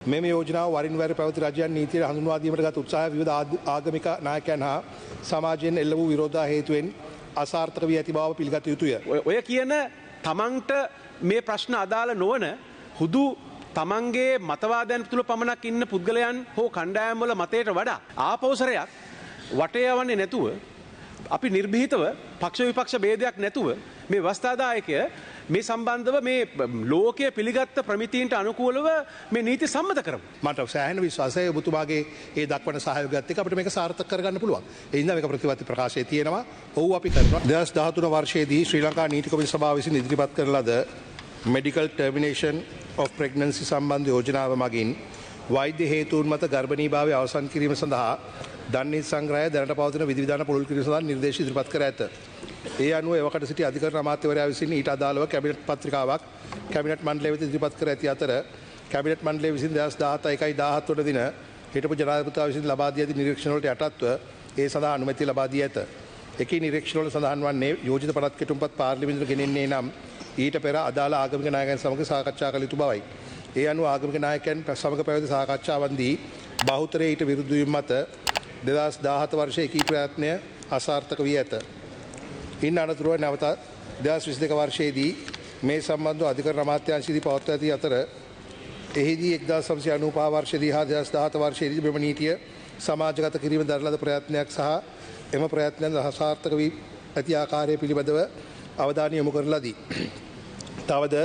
මෙම යෝජනාව වරින් වර පැවති රජයන් නීතිය හඳුන්වා දීමට ගත උත්සාහය විවිධ ආගමික නායකයන් හා සමාජයෙන් එල්ල වූ විරෝධතා හේතුවෙන් අසාර්ථක වී ඇති බව පිළිගත යුතුය. ඔය කියන තමන්ට මේ ප්‍රශ්න අදාළ නොවන හුදු තමන්ගේ මතවාදයන් තුළ පමණක් ඉන්න පුද්ගලයන් හෝ කණ්ඩායම් වල මතයට වඩා ආපෞසරයක් වටේ යවන්නේ නැතුව අපි නිර්භීතව පක්ෂ විපක්ෂ ભેදයක් නැතුව මේ වස්තාදායකය මේ සම්බන්ධව මේ ලෝකයේ පිළිගත් ප්‍රමිතීන්ට අනුකූලව මේ නීති සම්මත කරමු. මට සෑහෙන විශ්වාසය ඔබතුමාගේ ඒ දක්වන සහයෝගයත් එක්ක අපිට මේක සාර්ථක කරගන්න පුළුවන්. ඒ හින්දා මේක ප්‍රතිපත්ති ප්‍රකාශයේ තියෙනවා. ඔව් අපි කරනවා. 2013 වර්ෂයේදී ශ්‍රී ලංකා නීති කොමිසම සභාව විසින් ඉදිරිපත් කරන ලද medical termination of pregnancy සම්බන්ධ යෝජනාව මගින් වෛද්‍ය හේතුන් මත ගර්භණීභාවය අවසන් කිරීම සඳහා දන්නේ සංග්‍රහය දැනට පවතින විධිවිධාන පුළුල් කිරීම සඳහා නිර්දේශ ඉදිරිපත් කර ඇත. ඒ අනුව එවකට සිටි අධිකරණ අමාත්‍යවරයා විසින් ඊට අදාළව කැබිනට් පත්‍රිකාවක් කැබිනට් මණ්ඩලය වෙත ඉදිරිපත් කර ඇති අතර කැබිනට් මණ්ඩලය විසින් 2017 1/17 වන දින හිටපු ජනාධිපතිතුමා විසින් ලබා දී ඇති නිරීක්ෂණ වලට යටත්ව ඒ සඳහා අනුමැතිය ලබා දී ඇත. එකී නිරීක්ෂණ වල සඳහන් වන්නේ යෝජිත පළාත් කෙටුම්පත් පාර්ලිමේන්තුවට ගෙනෙන්නේ නම් ඊට පෙර අදාළ ආගමික නායකයන් සමග සාකච්ඡා කළ යුතු බවයි. ඒ අනුව ආගමික නායකයන් සමග පැවති සාකච්ඡාවන්දී බහුතරයේ ඊට විරුද්ධ වීම මත 2017 වර්ෂයේ එකී ප්‍රයත්නය අසාර්ථක වී ඇත. ඉන් අනතුරුව නැවත 2022 වර්ෂයේදී මේ සම්බන්ධව අධිකරණ අමාත්‍යාංශයේදී පවත්වා ඇති අතර එහිදී 1995 වර්ෂයේදී හා 2017 වර්ෂයේදී මෙම නීතිය සමාජගත කිරීම දරන ලද ප්‍රයත්නයක් සහ එම ප්‍රයත්නයන් අසාර්ථක වී ඇති ආකාරය පිළිබඳව අවධානය යොමු කරන ලදී. තවද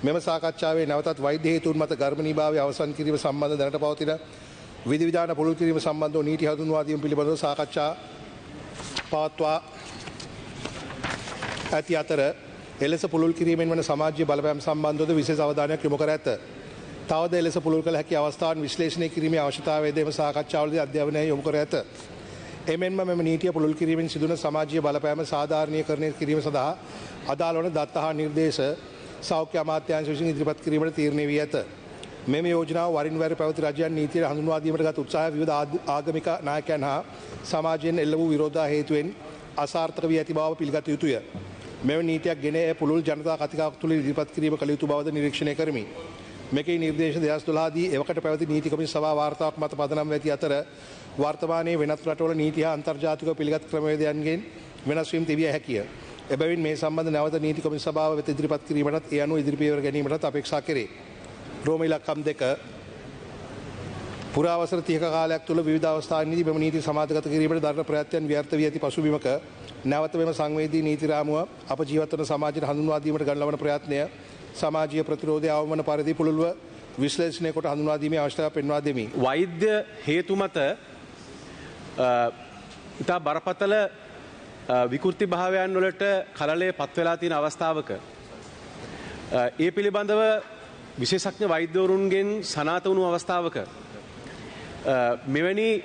මෙම සාකච්ඡාවේ නැවතත් වෛද්‍ය හේතුන් මත ගර්භණීභාවය අවසන් කිරීම සම්බන්ධ දැනට පවතින විධිවිධාන පුළුල් කිරීම සම්බන්ධව නීති හඳුන්වා දීම පිළිබඳව සාකච්ඡා පවත්වා ඇති අතර එලෙස පුළුල් කිරීමෙන් වන සමාජීය බලපෑම් සම්බන්ධව විශේෂ අවධානයක් යොමු කර ඇත. තවද එලෙස පුළුල් කළ හැකි අවස්ථාවන් විශ්ලේෂණය කිරීමේ අවශ්‍යතාවයද එම සාකච්ඡාවලදී අධ්‍යයනය යොමු කර ඇත. එමෙන්ම මෙම නීතිය පුළුල් කිරීමෙන් සිදුවන සමාජීය බලපෑම සාධාරණීකරණය කිරීම සඳහා අදාළ වන දත්ත හා නිර්දේශ සෞඛ්‍ය අමාත්‍යාංශ විසින් ඉදිරිපත් කිරීමට තීරණය වී ඇත. මෙම යෝජනාව වරින් වර පැවති රජයන් නීතිය හඳුන්වා දීමට ගත උත්සාහය විවිධ ආගමික නායකයන් හා සමාජයෙන් එල්ල වූ විරෝධතා හේතුවෙන් අසාර්ථක වී ඇති බව පිළිගත යුතුය. මෙම නීතියක් ගෙන පුළුල් ජනතා කතිකාවක් තුළ ඉදිරිපත් කිරීම කළ යුතු බවද නිරීක්ෂණය කරමි. මෙකී නිර්දේශ 2012 දී එවකට පැවති නීති කොමිසම සභා වාර්තාවක් මත පදනම් ඇති අතර වර්තමානයේ වෙනත් රටවල නීති හා අන්තර්ජාතික පිළිගත් ක්‍රමවේදයන්ගෙන් වෙනස් වීම තිබිය හැකිය. එබැවින් මේ සම්බන්ධ නැවත නීති කොමිසම සභාව වෙත ඉදිරිපත් කිරීමටත් ඒ අනුව ඉදිරි පියවර ගැනීමටත් අපේක්ෂා කෙරේ. රෝම ඉලක්කම් 2 පුරාවසර 30ක කාලයක් තුළ විවිධ අවස්ථාන්හිදී මෙම නීති සමාජගත කිරීමට දරන ප්‍රයත්නයන් ව්‍යර්ථ වී ඇති පසුබිමක නැවත මෙම සංවේදී නීති රාමුව අප ජීවත් වන සමාජයට හඳුන්වා දීමට ගන්න ලබන ප්‍රයත්නය සමාජීය ප්‍රතිරෝධය අවමන පරිදි පුළුල්ව විශ්ලේෂණය කොට හඳුන්වා දීමේ අවශ්‍යතාවය පෙන්වා දෙමි. වෛද්‍ය හේතු මත ඉතා බරපතල විකෘති භාවයන් වලට කලලයේ පත් වෙලා තියෙන අවස්ථාවක ඒ පිළිබඳව විශේෂඥ වෛද්‍යවරුන්ගෙන් සනාථ වුණු අවස්ථාවක මෙවැනි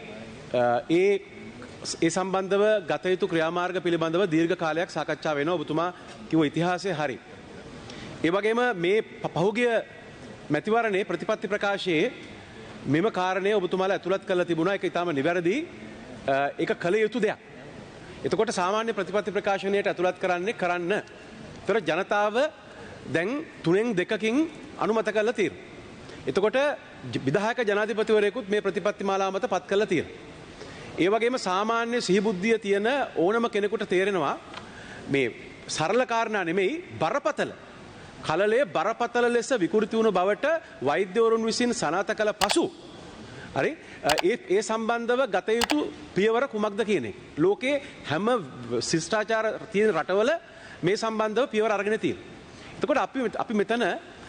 ඒ සම්බන්ධව ගත යුතු ක්‍රියාමාර්ග පිළිබඳව දීර්ඝ කාලයක් සාකච්ඡා වෙනවා. ඔබතුමා කිව්ව ඉතිහාසය හරි. ඒ වගේම මේ පහුගිය මැතිවරණයේ ප්‍රතිපත්ති ප්‍රකාශයේ මෙම කාරණය ඔබතුමාලා ඇතුළත් කරලා තිබුණා. ඒක ඊටාම නිවැරදි. ඒක කළ යුතු දෙයක්. එතකොට සාමාන්‍ය ප්‍රතිපත්ති ප්‍රකාශනයට ඇතුළත් කරන්න. ඒතර ජනතාව දැන් 3න් 2කින් අනුමත කරලා තියෙනවා. එතකොට විධායක ජනාධිපතිවරයෙකුත් මේ ප්‍රතිපත්ති මාලාව මත පත් කරලා තියෙනවා. ඒ වගේම සාමාන්‍ය සිහිබුද්ධිය තියෙන ඕනම කෙනෙකුට තේරෙනවා මේ සරල කාරණා නෙමෙයි බරපතල කලලයේ බරපතල ලෙස විකෘති වුණු බවට වෛද්‍යවරුන් විසින් සනාථ කළ පසු හරි ඒ සම්බන්ධව ගත යුතු පියවර කුමක්ද කියන එක. ලෝකේ හැම ශිෂ්ටාචාර තියෙන රටවල මේ සම්බන්ධව පියවර අරගෙන තියෙනවා. එතකොට අපි මෙතන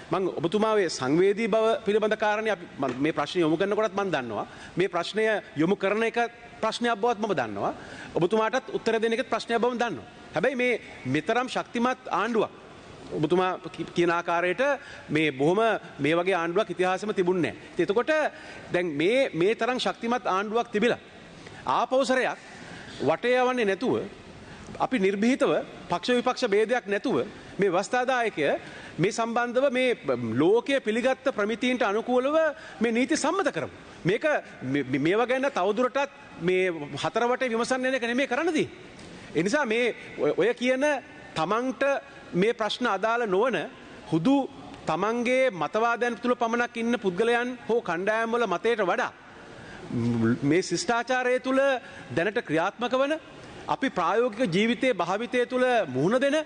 මම ඔබතුමාගේ සංවේදී බව පිළිබඳ කාරණේ අපි මේ ප්‍රශ්නේ යොමු කරනකොටත් මම දන්නවා. මේ ප්‍රශ්නය යොමු කරන එක ප්‍රශ්නයක් බවත් මම දන්නවා. ඔබතුමාටත් උත්තර දෙන එකත් ප්‍රශ්නයක් බව මම දන්නවා. හැබැයි මෙතරම් ශක්තිමත් ආණ්ඩුවක් ඔබතුමා කියන ආකාරයට මේ බොහොම මේ වගේ ආණ්ඩුවක් ඉතිහාසෙම තිබුණේ නැහැ. එතකොට දැන් මේ තරම් ශක්තිමත් ආණ්ඩුවක් තිබිලා ආපෞසරයක් වටේ යවන්නේ නැතුව අපි නිර්භීතව පක්ෂ විපක්ෂ ભેදයක් නැතුව මේ වස්තාදායකය මේ සම්බන්ධව මේ ලෝකයේ පිළිගත් ප්‍රමිතීන්ට අනුකූලව මේ නීති සම්මත කරමු. මේක මේවා ගැන තවදුරටත් මේ හතරවටේ විමසන්න යන එක නෙමෙයි කරන්න තියෙන්නේ. ඒ නිසා මේ ඔය කියන තමන්ට මේ ප්‍රශ්න අදාළ නොවන හුදු තමන්ගේ මතවාදයන් තුළ පමණක් ඉන්න පුද්ගලයන් හෝ කණ්ඩායම් වල මතයට වඩා මේ ශිෂ්ටාචාරය තුළ දැනට ක්‍රියාත්මක වන අපි ප්‍රායෝගික ජීවිතයේ භාවිතය තුළ මුහුණ දෙන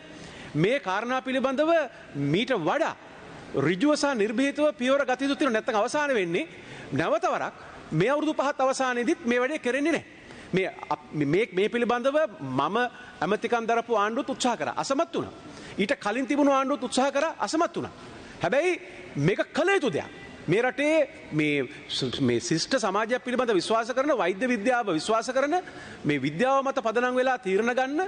මේ කාරණා පිළිබඳව මීට වඩා ඍජුව සහ නිර්භීතව පියවර ගත යුතු තියෙනවා. නැත්නම් අවසාන වෙන්නේ නැවත වරක් මේ අවුරුදු 5ත් අවසානයේදීත් මේ වැඩේ කරන්නේ නැහැ. මේ පිළිබඳව මම ඇමතිකම් දරපු ආණ්ඩුවත් උත්සාහ කරා අසමත් වුණා. ඊට කලින් තිබුණු ආණ්ඩුවත් උත්සාහ කරා අසමත් වුණා. හැබැයි මේක කළ යුතු දෙයක්. මේ රටේ මේ ශිෂ්ට සමාජයක් පිළිබඳ විශ්වාස කරන වෛද්‍ය විද්‍යාව විශ්වාස කරන මේ විද්‍යාව මත පදනම් වෙලා තීරණ ගන්න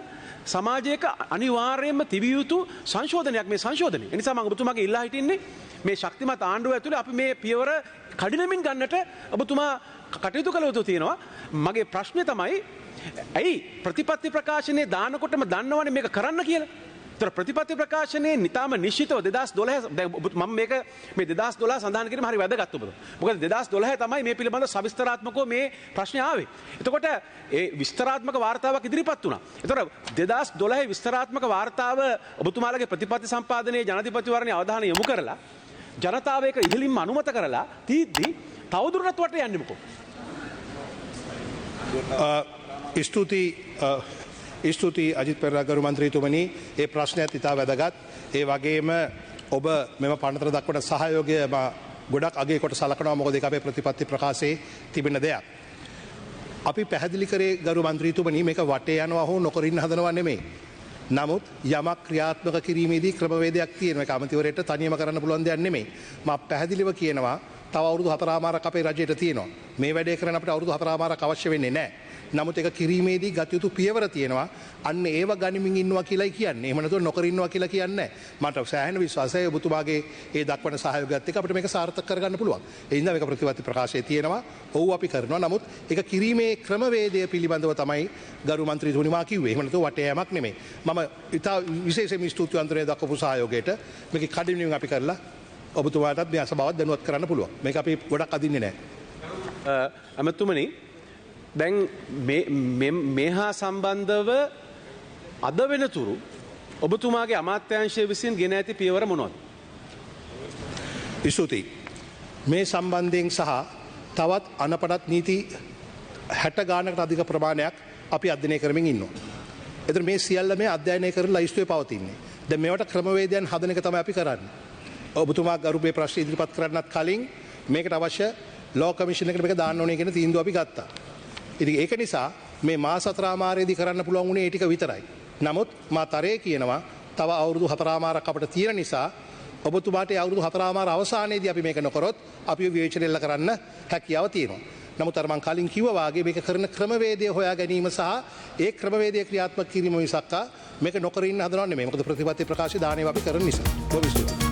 සමාජයක අනිවාර්යයෙන්ම තිබිය යුතු සංශෝධනයක් මේ සංශෝධනය. ඒ නිසා මම ඔබතුමාගේ ඉල්ලා හිටින්නේ මේ ශක්තිමත් ආණ්ඩුව ඇතුලේ අපි මේ පියවර කඩිනමින් ගන්නට ඔබතුමා කටයුතු කළ යුතු තියෙනවා. මගේ ප්‍රශ්නේ තමයි ඇයි ප්‍රතිපත්ති ප්‍රකාශනයේ දානකොටම දන්නවනේ මේක කරන්න කියලා. ඒතර ප්‍රතිපත්ති ප්‍රකාශනයේ නිතාම නිශ්චිතව 2012 මම මේක මේ 2012 සඳහන් කිරීම හරි වැදගත් ඔබතුමා. මොකද 2012 තමයි මේ පිළිබඳව සවිස්තරාත්මකව මේ ප්‍රශ්නේ ආවේ. එතකොට ඒ විස්තරාත්මක වාර්තාවක් ඉදිරිපත් වුණා. ඒතර 2012 විස්තරාත්මක වාර්තාව ඔබතුමාලගේ ප්‍රතිපත්ති සම්පාදනයේ ජනාධිපතිවරණයේ අවධානය යොමු කරලා ජනතාව ඒක ඉහළින්ම අනුමත කරලා තීද්දි තවදුරටත් වට යන්නේ මොකෝ? ස්තුතියි අජිත් පෙරේරා ගරු මන්ත්‍රීතුමනි, ඒ ප්‍රශ්නයත් ඉතා වැදගත්. ඒ වගේම ඔබ මෙම පනතර දක්වන සහයෝගය ගොඩක් අගේ කොට සලකනවා. මොකද ඒක අපේ ප්‍රතිපත්ති ප්‍රකාශයේ තිබෙන දෙයක්. අපි පැහැදිලි කරේ ගරු මන්ත්‍රීතුමනි මේක වටේ යනවා හෝ නොකර ඉන්න හදනවා නෙමෙයි. නමුත් යමක් ක්‍රියාත්මක කිරීමේදී ක්‍රමවේදයක් තියෙනවා. ඒක අමතිවරයට තනියම කරන්න පුළුවන් දෙයක් නෙමෙයි. මම පැහැදිලිව කියනවා තව අවුරුදු 4මාරක් අපේ රජයට තියෙනවා. මේ වැඩේ කරන්න අපිට අවුරුදු 4මාරක් අවශ්‍ය වෙන්නේ නැහැ. නමුත් ඒක කිරීමේදී ගත යුතු පියවර තියෙනවා. අන්න ඒව ගනිමින් ඉන්නවා කියලායි කියන්නේ. එහෙම නැතුව නොකර ඉන්නවා කියලා කියන්නේ නැහැ. මට සෑහෙන විශ්වාසයි ඔබතුමාගේ ඒ දක්වන සහයෝගයත් එක්ක අපිට මේක සාර්ථක කරගන්න පුළුවන්. ඒ හින්දා මේක ප්‍රතිපත්ති ප්‍රකාශයේ තියෙනවා. ඔව් අපි කරනවා. නමුත් ඒක කිරීමේ ක්‍රමවේදය පිළිබඳව තමයි ගරු මන්ත්‍රීතුමනි මා කිව්වේ. එහෙම නැතුව වටේ යෑමක් නෙමෙයි. මම ඉතා විශේෂයෙන්ම ස්තුතිවන්තව දක්වපු සහයෝගයට මේක කඩිනමින් අපි කරලා ඔබතුමාටත් මේ අසභාවත් දැනුවත් කරන්න පුළුවන්. මේක අපි ගොඩක් අදින්නේ නැහැ. අමතුමනි දැන් මේ හා සම්බන්ධව අද වෙනතුරු ඔබතුමාගේ අමාත්‍යංශය විසින් ගෙන ඇති පියවර මොනවද? ස්තුතියි. මේ සම්බන්ධයෙන් සහ තවත් අනපනත් නීති 60 ගානකට අධික ප්‍රමාණයක් අපි අධ්‍යයනය කරමින් ඉන්නවා. එතන මේ සියල්ල මේ අධ්‍යයනය කරලා ලයිස්තුවේ පවතින්නේ. දැන් මේවට ක්‍රමවේදයන් හදන එක තමයි අපි කරන්නේ. ඔබතුමා ගරුපේ ප්‍රශ්න ඉදිරිපත් කරන්නත් කලින් මේකට අවශ්‍ය ලෝ කමිෂන් එකට මේක දාන්න ඕනේ කියන තීන්දුව අපි ගත්තා. ඉතින් ඒක නිසා මේ මාස 4මාරේදී කරන්න පුළුවන් උනේ ඒ ටික විතරයි. නමුත් මා තරේ කියනවා තව අවුරුදු 4මාරක් අපිට තියෙන නිසා ඔබතුමාට අවුරුදු 4මාර අවසානයේදී අපි මේක නොකරොත් අපි විවේචනය කරන්න හැකියාව තියෙනවා. නමුත් අර මං කලින් කිව්වා වාගේ මේක කරන ක්‍රමවේදය හොයා ගැනීම සහ ඒ ක්‍රමවේදය ක්‍රියාත්මක කිරීම මිසක් මේක නොකර ඉන්න හදනව නෙමෙයි. මොකද ප්‍රතිපත්ති ප්‍රකාශය දානේ අපි කරන නිසා. බොහොම ස්තුතියි.